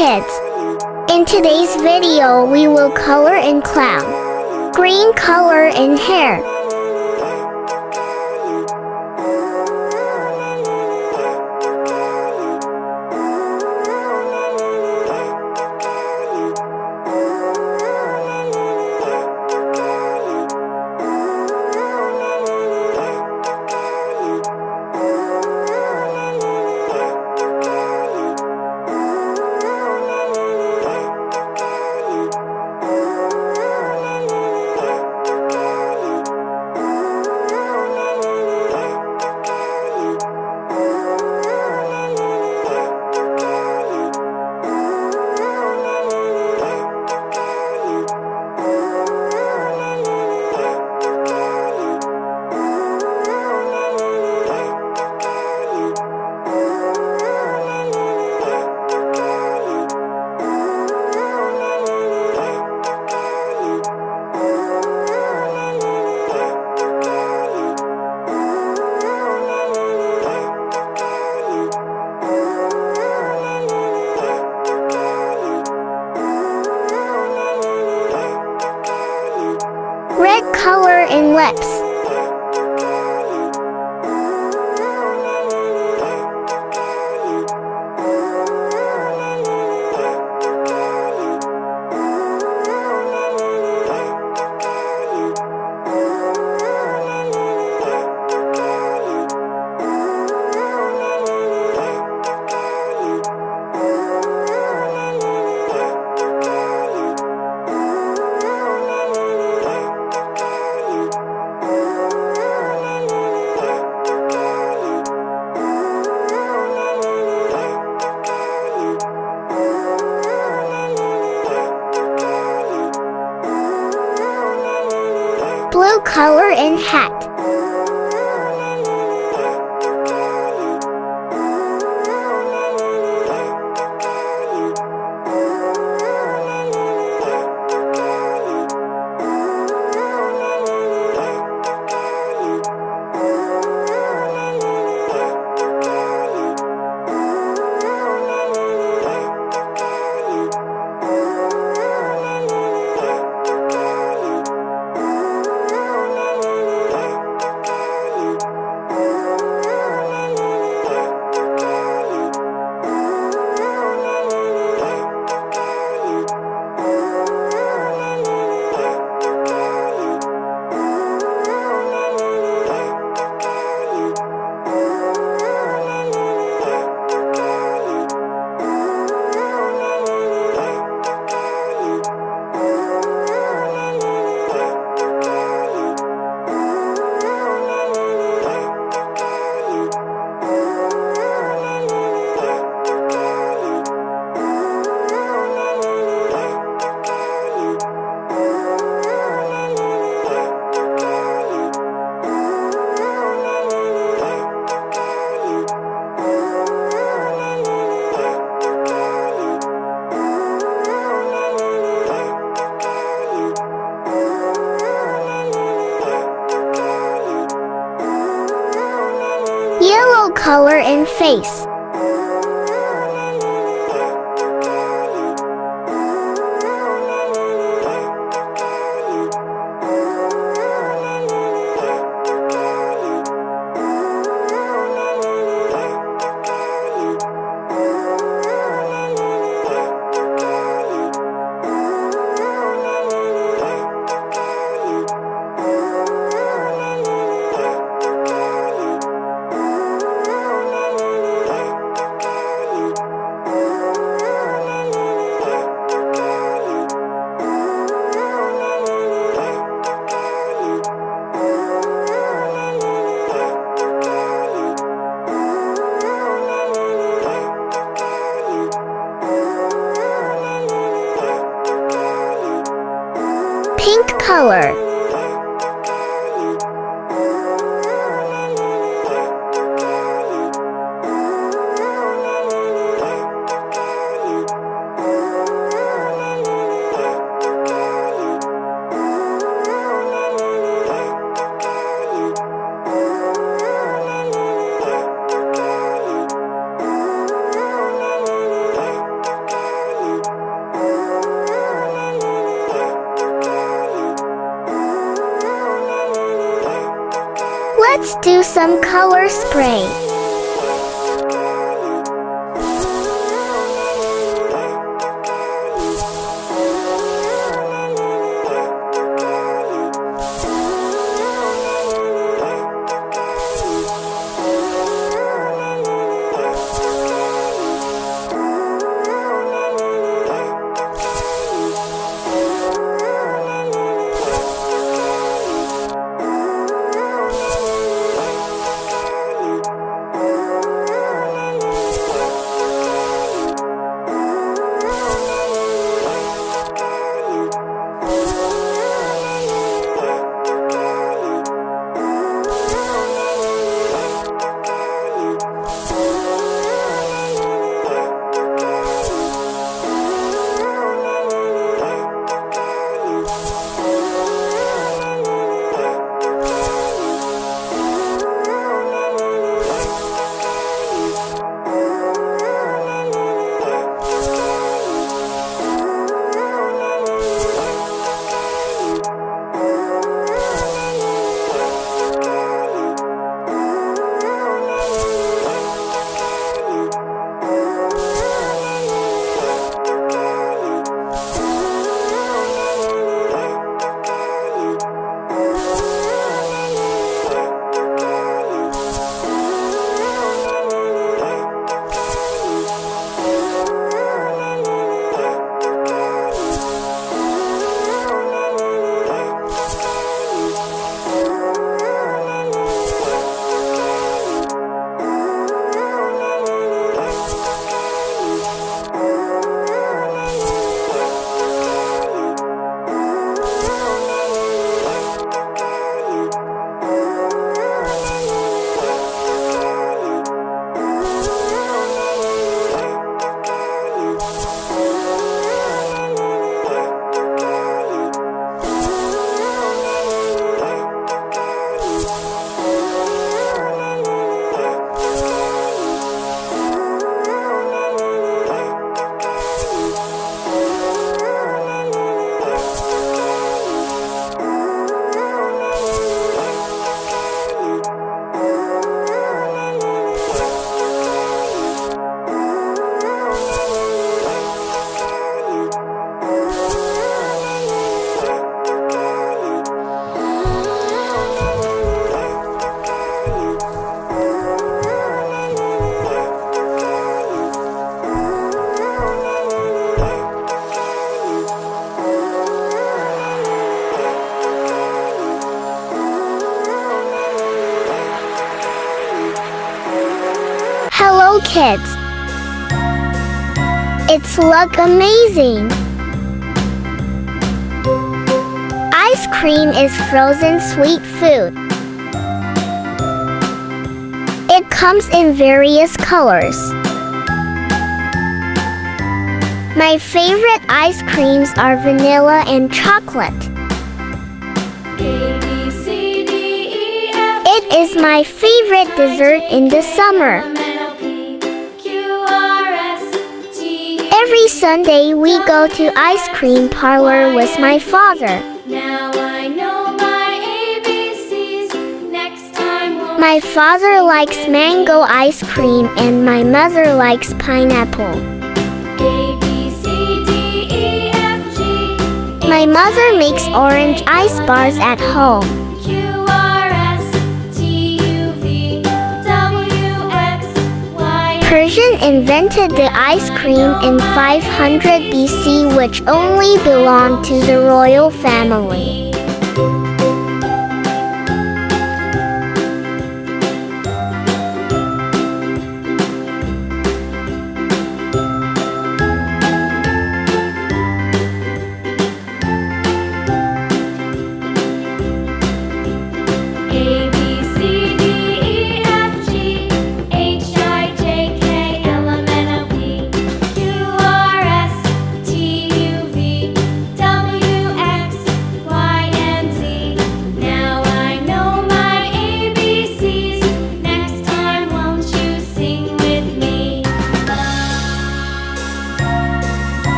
kids. In today's video we will color in clown. Green color in hair. Red color in lips. Blue color in hat. Yellow color in face. Pink color. Let's do some color spray. Hello kids! It's look amazing! Ice cream is frozen sweet food. It comes in various colors. My favorite ice creams are vanilla and chocolate. It is my favorite dessert in the summer. Every Sunday we go to ice cream parlor with my father. My father likes mango ice cream and my mother likes pineapple. My mother makes orange ice bars at home. Persian invented the ice cream in 500 BC, which only belonged to the royal family.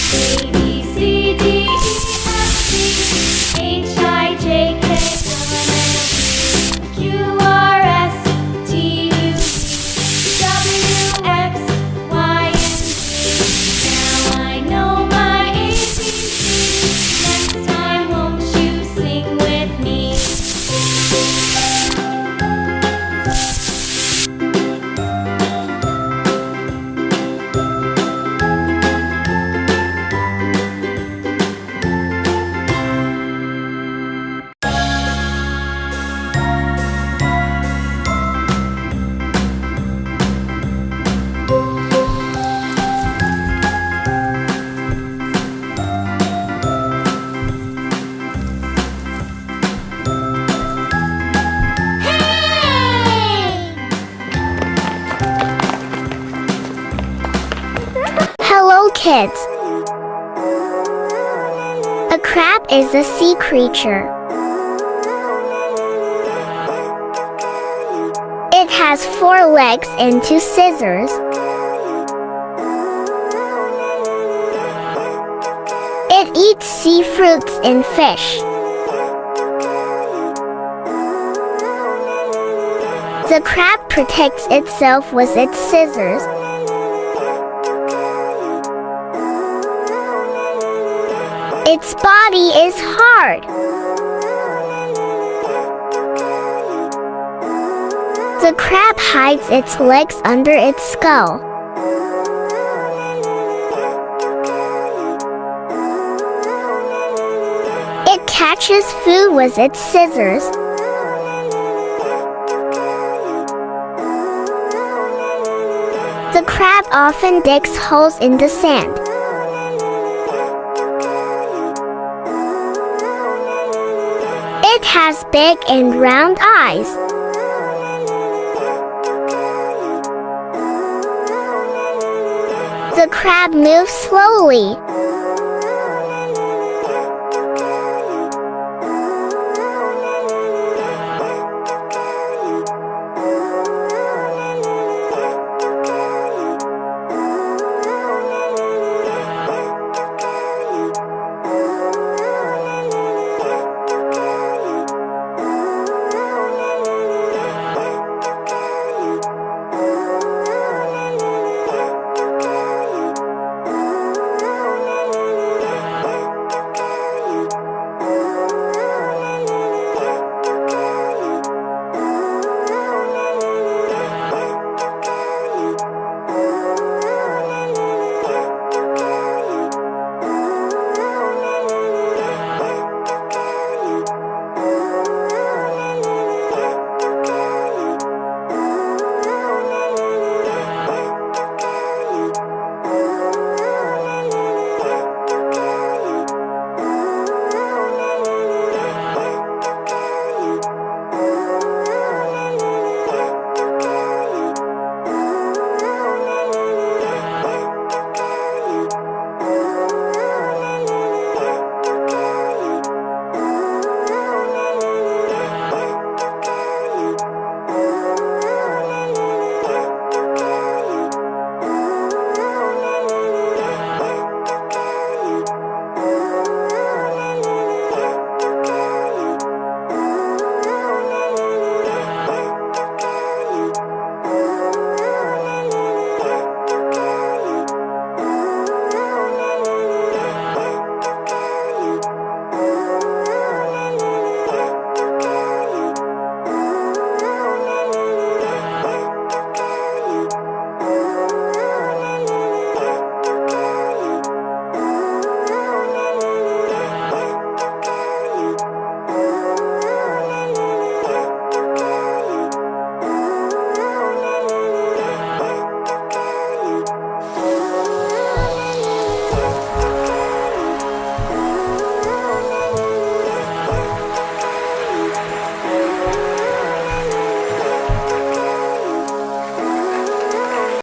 A, B, C, D, E, F, G, H, I, J, K, L, M, N, O, P, Q, R, S, T, U, V, W, X, Y, and Z. Now I know my ABCs. Next time, won't you sing with me? Hello, kids. A crab is a sea creature. It has 4 legs and 2 scissors. It eats sea fruits and fish. The crab protects itself with its scissors. Its body is hard. The crab hides its legs under its skull. It catches food with its scissors. The crab often digs holes in the sand. It has big and round eyes. The crab moves slowly.